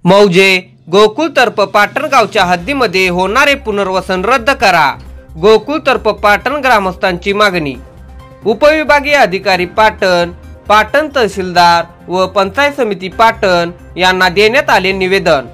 मौजे गोकुळतर्फ पाटण गावच्या हद्दीमध्ये होणारे पुनर्वसन रद्द करा. गोकुळतर्फ पाटण ग्रामस्थांची मागणी. उपविभागीय अधिकारी पाटण, पाटण तहसीलदार व पंचायत समिती पाटण यांना देण्यात आले निवेदन.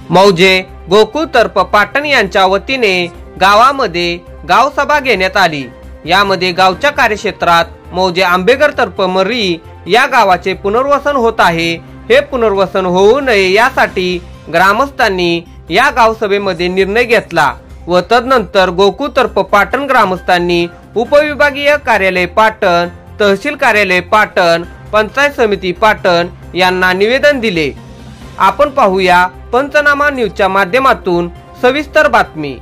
मौजे गोकुळतर्फ पाटण यांच्या वतीने गावामध्ये गावसभा घेण्यात आली. यामध्ये गावच्या कार्यक्षेत्रात मौजे आंबेघर तर्फ मर्री या गावाचे पुनर्वसन होत आहे. हे पुनर्वसन होऊ नये यासाठी ग्रामस्थांनी या गावसभेमध्ये निर्णय घेतला व तदनंतर गोकुळतर्फ पाटण ग्रामस्थांनी उपविभागीय कार्यालय पाटण, तहसील कार्यालय पाटण, पंचायत समिती पाटण यांना निवेदन दिले. आपण पाहूया पंचनामा न्यूजच्या माध्यमातून सविस्तर बातमी.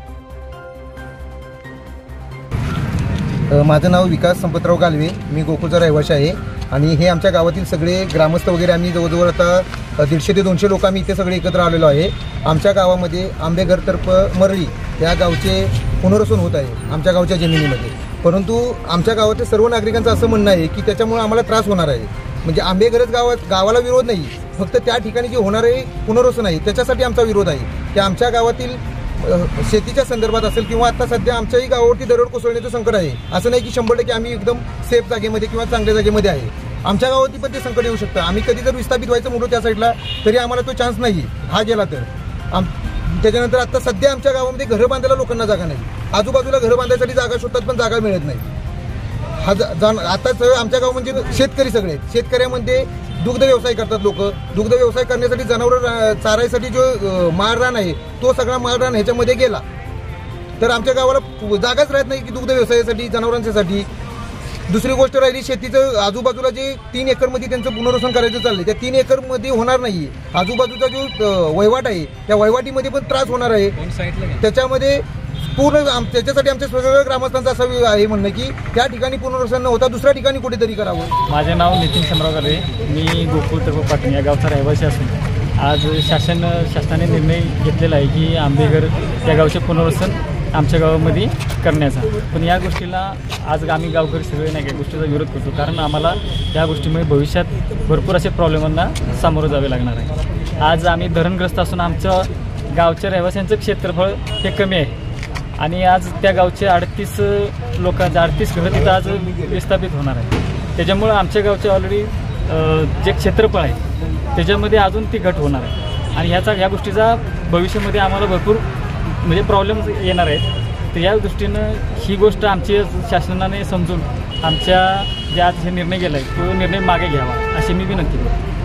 माझं नाव विकास संपतराव गालवे, मी गोकुळचा रहिवासी आहे आणि हे आमच्या गावातील सगळे ग्रामस्थ वगैरे आम्ही जवळजवळ आता 150 ते 200 लोक आम्ही इथे सगळे एकत्र आलेलो आहे. आमच्या गावामध्ये आंबेघर तर्फ मर्री या गावचे पुनर्वसन होत आहे आमच्या गावच्या जमिनीमध्ये. परंतु आमच्या गावातील सर्व नागरिकांचं असं म्हणणं आहे की त्याच्यामुळे आम्हाला त्रास होणार आहे. म्हणजे आंबेघरच गावाला विरोध नाही, फक्त त्या ठिकाणी जे होणारे पुनर्वसन आहे त्याच्यासाठी आमचा विरोध आहे. की आमच्या गावातील शेतीच्या संदर्भात असेल किंवा आता सध्या आमच्याही गावावरती दरड कोसळण्याचं संकट आहे. असं नाही की 100% आम्ही एकदम सेफ जागेमध्ये किंवा चांगल्या जागेमध्ये आहे. आमच्या गावावरती पण ते संकट येऊ शकतं. आम्ही कधी जर विस्थापित व्हायचं म्हणतो त्या साईडला तरी आम्हाला तो चान्स नाही हा गेला तर. त्याच्यानंतर आता सध्या आमच्या गावामध्ये घरं बांधायला लोकांना जागा नाही. आजूबाजूला घरं बांधायसाठी जागा शोधतात पण जागा मिळत नाही. आताच आमच्या गाव म्हणजे शेतकरी सगळे शेतकऱ्यामध्ये दुग्ध व्यवसाय करतात लोक. दुग्ध व्यवसाय करण्यासाठी जनावर चारायसाठी जो माळरान आहे तो सगळा माळरान ह्याच्यामध्ये गेला तर आमच्या गावाला जागाच राहत नाही की दुग्ध व्यवसायासाठी जनावरांसाठी. दुसरी गोष्ट राहिली शेतीचं, आजूबाजूला जे 3 एकरमध्ये त्यांचं पुनर्वसन करायचं चाललंय त्या 3 एकरमध्ये होणार नाही. आजूबाजूचा जो वहिवाट आहे त्या वहिवाटीमध्ये पण त्रास होणार आहे. त्याच्यामध्ये पूर्ण त्याच्यासाठी आमच्या सगळ्या ग्रामस्थांचं असं आहे म्हणणं की त्या ठिकाणी पुनर्वसन न होता दुसऱ्या ठिकाणी कुठेतरी करावं. माझे नाव नितीन शंभराव गालवे, मी गोकुळतर्फ पाटण या गावचा रहिवासी असून आज शासनाने निर्णय घेतलेला आहे की आंबेघर या गावचे पुनर्वसन आमच्या गावामध्ये करण्याचा. पण या गोष्टीला आज आम्ही गावकरी सगळे नाही या गोष्टीचा विरोध करतो, कारण आम्हाला या गोष्टीमुळे भविष्यात भरपूर असे प्रॉब्लेमांना सामोरं जावे लागणार आहे. आज आम्ही धरणग्रस्त असून आमच्या गावच्या रहिवाशांचं क्षेत्रफळ हे कमी आहे आणि आज त्या गावचे 38 लोकांचं 38 घरं तिथं आज विस्थापित होणार आहे. त्याच्यामुळं आमच्या गावचे ऑलरेडी जे क्षेत्रफळ आहे त्याच्यामध्ये अजून ती घट होणार आहे आणि ह्या गोष्टीचा भविष्यामध्ये आम्हाला भरपूर म्हणजे प्रॉब्लेम येणार आहेत. तर या दृष्टीनं ही गोष्ट आमची शासनाने समजून आमच्या जे आज हे निर्णय केला आहे तो निर्णय मागे घ्यावा अशी मी विनंती करतो.